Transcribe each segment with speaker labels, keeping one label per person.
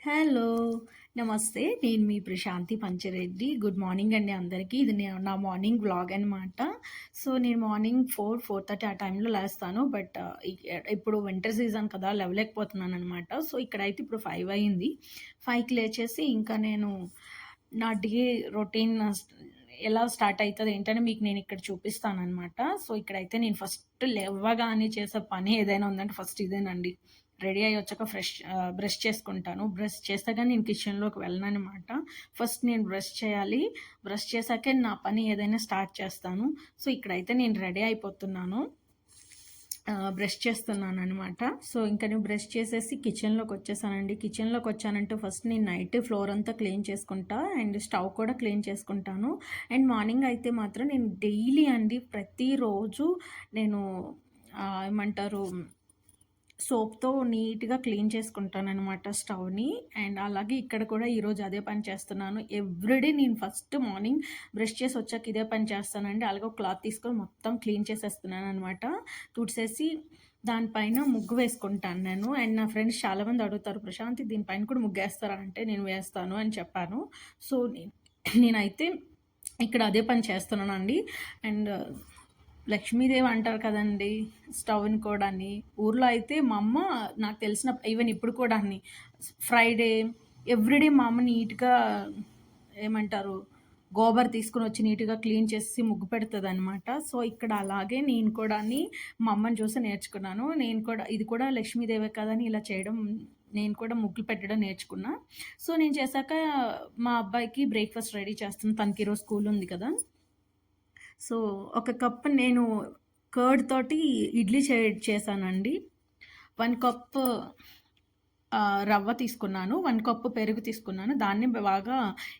Speaker 1: Hello! నమస్తే. నేను మీ Prashanti Panchareddy. Good morning అండి అందరికీ. ఇది నా మార్నింగ్ వ్లాగ్ అనమాట. సో, నేను మార్నింగ్ 4:30 ఆ టైంలో లేస్తాను. బట్ ఇప్పుడు వింటర్ సీజన్ కదా! లేవలేకపోతున్నాననమాట. సో, ఇక్కడైతే ఇప్పుడు 5 అయింది. 5కి లేచేసి ఇంకా నేను నా డే రొటీన్ ఎలా స్టార్ట్ అయితది ఏంటని మీకు నేనిక్కడ చూపిస్తాననమాట. సో, ఇక్కడైతే నేను ఫస్ట్ లేవ్వగానే చేసే పని ఏదైనా ఉందంటే ఫస్ట్ ఇదేనండి. రెడీ అయ్యి వచ్చాక బ్రష్ చేసుకుంటాను. బ్రష్ చేస్తే గాని నేను కిచెన్‌లోకి వెళ్ళననమాట. ఫస్ట్ నేను బ్రష్ చేయాలి. బ్రష్ చేశాకే నా పని ఏదైనా స్టార్ట్ చేస్తాను. సో, ఇక్కడైతే నేను రెడీ అయిపోతున్నాను. బ్రష్ చేస్తున్నాననమాట. సో, ఇంక నేను బ్రష్ చేసేసి కిచెన్‌లోకొచ్చేసానండి. కిచెన్‌లోకొచ్చానంటే ఫస్ట్ నేను నైట్ ఫ్లోర్ అంతా క్లీన్ చేసుకుంటా. అండ్ స్టవ్ కూడా క్లీన్ చేసుకుంటాను. అండ్ మార్నింగ్ అయితే మాత్రం నేను డైలీ అండి ప్రతిరోజు నేను ఏమంటారు సోప్‌తో నీట్‌గా క్లీన్ చేసుకుంటాననమాట స్టవ్‌ని. అండ్ అలాగే ఇక్కడ కూడా ఈరోజు అదే పని చేస్తున్నాను. ఎవ్రీడే నేను ఫస్ట్ మార్నింగ్ బ్రష్ చేసి వచ్చాక ఇదే పని చేస్తానండి. అలాగే ఒక క్లాత్ తీసుకొని మొత్తం క్లీన్ చేసేస్తున్నాననమాట. తుడిసేసి దానిపైన ముగ్గు వేసుకుంటాను నేను. అండ్ నా ఫ్రెండ్స్ చాలామంది అడుగుతారు, "ప్రశాంతి దీనిపైన కూడా ముగ్గేస్తారా?" అంటే నేను వేస్తాను అని చెప్పాను. సో, నేనైతే ఇక్కడ అదే పని చేస్తున్నానండి. అండ్ లక్ష్మీదేవి అంటారు కదండీ! స్టవ్‌ని కూడాని. ఊర్లో అయితే మా అమ్మ నాకు తెలిసిన ఈవెన్ ఇప్పుడు కూడాని ఫ్రైడే ఎవ్రీడే మా అమ్మ నీట్‌గా ఏమంటారు గోబర్ తీసుకొనొచ్చి నీట్‌గా క్లీన్ చేసేసి ముగ్గు పెడతదనమాట. సో, ఇక్కడ అలాగే నేను కూడాని మా అమ్మని చూసి నేర్చుకున్నాను. నేను కూడా ఇది కూడా లక్ష్మీదేవే కదా అని ఇలా చేయడం నేను కూడా ముగ్గులు పెట్టడం నేర్చుకున్నా. సో, నేను చేశాక మా అబ్బాయికి బ్రేక్‌ఫాస్ట్ రెడీ చేస్తాను. తనకి ఈరోజు స్కూల్ ఉంది కదా! సో, ఒక కప్ నేను కర్డ్ తోటి ఇడ్లీ చేశానండి. 1 కప్ రవ్వ తీసుకున్నాను. 1 కప్ పెరుగు తీసుకున్నాను. దాన్ని బాగా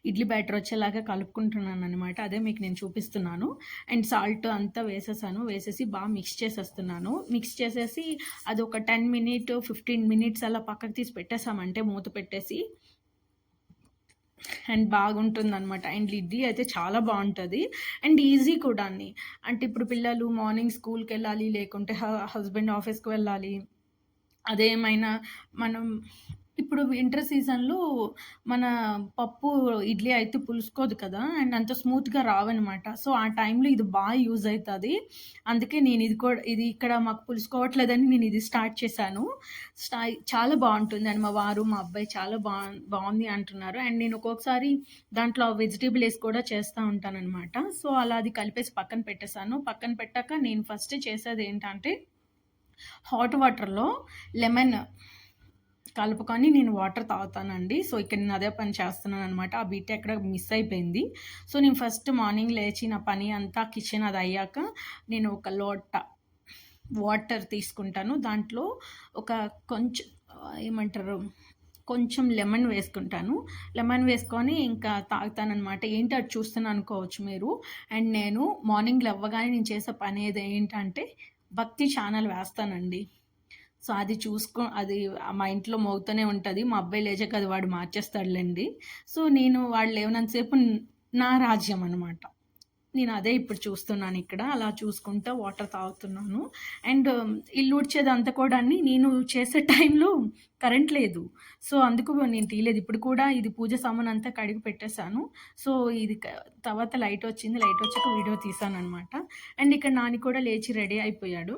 Speaker 1: ఇడ్లీ బ్యాటర్ వచ్చేలాగా కలుపుకుంటున్నాననమాట. అదే మీకు నేను చూపిస్తున్నాను. అండ్ సాల్ట్ అంతా వేసేసాను. వేసేసి బాగా మిక్స్ చేసేస్తున్నాను. మిక్స్ చేసేసి అది ఒక 15 మినిట్స్ అలా పక్కకు తీసి పెట్టేసామంటే మూత పెట్టేసి అండ్ బాగుంటుందనమాట. అండ్ ఇడ్లీ అయితే చాలా బావుంటది. అండ్ ఈజీ కూడాని. అంటే ఇప్పుడు పిల్లలు మార్నింగ్ స్కూల్‌కెళ్ళాలి, లేకుంటే హస్బెండ్ ఆఫీస్‌కి వెళ్ళాలి. అదేమైనా మనం ఇప్పుడు వింటర్ సీజన్‌లో మన పప్పు, ఇడ్లీ అయితే పులుసుకోదు కదా! అండ్ అంత స్మూత్‌గా రావనమాట. సో, ఆ టైంలో ఇది యూజ్ అయితది. అందుకే నేను ఇది ఇక్కడ మాకు పులుసుకోవట్లేదని నేను ఇది స్టార్ట్ చేశాను. చాలా బావుంటుంది అండ్ మా వారు, మా అబ్బాయి చాలా బావుంది అంటున్నారు. అండ్ నేను ఒక్కొక్కసారి దాంట్లో వెజిటబుల్ ఏసి కూడా చేస్తా ఉంటాననమాట. సో, అలా అది కలిపేసి పక్కన పెట్టేసాను. పక్కన పెట్టాక నేను ఫస్ట్ చేసేదేంటంటే హాట్ వాటర్‌లో లెమన్ కలుపుకొని నేను వాటర్ తాగుతానండి. సో, ఇక్కడ నేను అదే పని చేస్తున్నాననమాట. ఆ బిట్ ఎక్కడ మిస్ అయిపోయింది. సో, నేను ఫస్ట్ మార్నింగ్ లేచి నా పని అంతా కిచెన్ అది అయ్యాక నేను ఒక లోట వాటర్ తీసుకుంటాను. దాంట్లో ఒక కొంచెం ఏమంటారు కొంచెం లెమన్ వేసుకుంటాను. లెమన్ వేసుకొని ఇంకా తాగుతాననమాట. ఏంటి అది చూస్తున్నా అనుకోవచ్చు మీరు. అండ్ నేను మార్నింగ్ లెవ్వగానే నేను చేసే పనేది ఏంటంటే భక్తి ఛానల్ వేస్తానండి. సో, అది మా ఇంట్లో మోగుతూనే ఉంటది. మా అబ్బాయి లేచాక అది వాడు మార్చేస్తాడులెండి. సో, నేను వాడు లేవనంత సేపు నా రాజ్యం అనమాట. నేను అదే ఇప్పుడు చూస్తున్నానిక్కడ. అలా చూసుకుంటా వాటర్ తాగుతున్నాను. అండ్ ఇల్లు ఊడ్చేదంతా కూడాని నేను చేసే టైంలో కరెంట్ లేదు. సో, అందుకు నేను తీయలేదు. ఇప్పుడు కూడా ఇది పూజ సామానంతా కడిగి పెట్టేసాను. సో, ఇది తర్వాత లైటొచ్చింది. లైటొచ్చాక వీడియో తీశాననమాట. అండ్ ఇక్కడ నాని కూడా లేచి రెడీ అయిపోయాడు.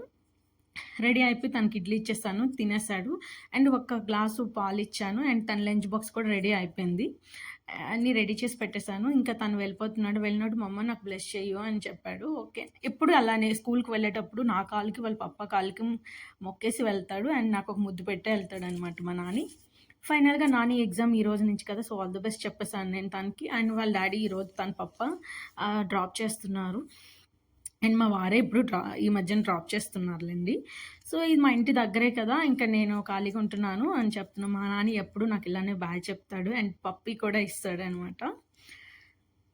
Speaker 1: రెడీ అయిపోయి తనకి ఇడ్లీ ఇచ్చేసాను. తినేసాడు. అండ్ ఒక గ్లాసు పాలిచ్చాను. అండ్ తన లంచ్ బాక్స్ కూడా రెడీ అయిపోయింది. అన్నీ రెడీ చేసి పెట్టేసాను. ఇంకా తను వెళ్ళిపోతున్నాడు. వెళ్ళినప్పుడు "మమ్మ నాకు బ్లెస్ చెయ్యు" అని చెప్పాడు. ఓకే. ఎప్పుడు అలానే స్కూల్‌కి వెళ్ళేటప్పుడు నా కాలుకి, వాళ్ళ పప్పా కాలుకి మొక్కేసి వెళ్తాడు. అండ్ నాకొక ముద్దు పెట్టే ఎళ్తాడనమాట మా నాని. ఫైనల్‌గా నాని ఎగ్జామ్ ఈ రోజు నుంచి కదా! సో, ఆల్ ది బెస్ట్ చెప్పేసాను నేను తనకి. అండ్ వాళ్ళ డ్యాడీ ఈరోజు తన పప్పా డ్రాప్ చేస్తున్నారు. అండ్ మా వారే ఇప్పుడు ఈ మధ్యన డ్రాప్ చేస్తున్నారులెండి. సో, ఇది మా ఇంటి దగ్గరే కదా! ఇంక నేను ఖాళీగా ఉంటున్నాను అని చెప్తున్నా. మా నాన్న ఎప్పుడు నాకు ఇలానే బాయ్ చెప్తాడు. అండ్ పప్పీ కూడా ఇస్తాడనమాట.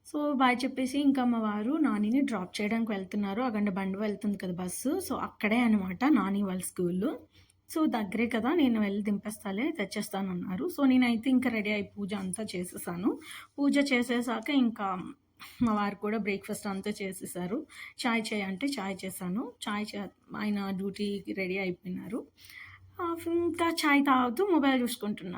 Speaker 1: సో, బాయ్ చెప్పేసి ఇంకా మా వారు నానిని డ్రాప్ చేయడానికి వెళ్తున్నారు. అగండి బండి వెళ్తుంది కదా బస్సు. సో, అక్కడే అనమాట నాని వాళ్ళ స్కూలు. సో, దగ్గరే కదా! నేను వెళ్లి దింపేస్తాలే, తెచ్చేస్తానన్నారు. సో, నేనైతే ఇంకా రెడీ అయ్యి పూజ అంతా చేసేసాను. పూజ చేసేసాక ఇంకా మా వారు కూడా బ్రేక్‌ఫాస్ట్ అంతా చేసేసారు. చాయ్ అంటే చాయ్ చేశాను. ఆయన డ్యూటీకి రెడీ అయిపోయినారు. ఇంకా చాయ్ తాగుతూ మొబైల్ చూసుకుంటున్నారు.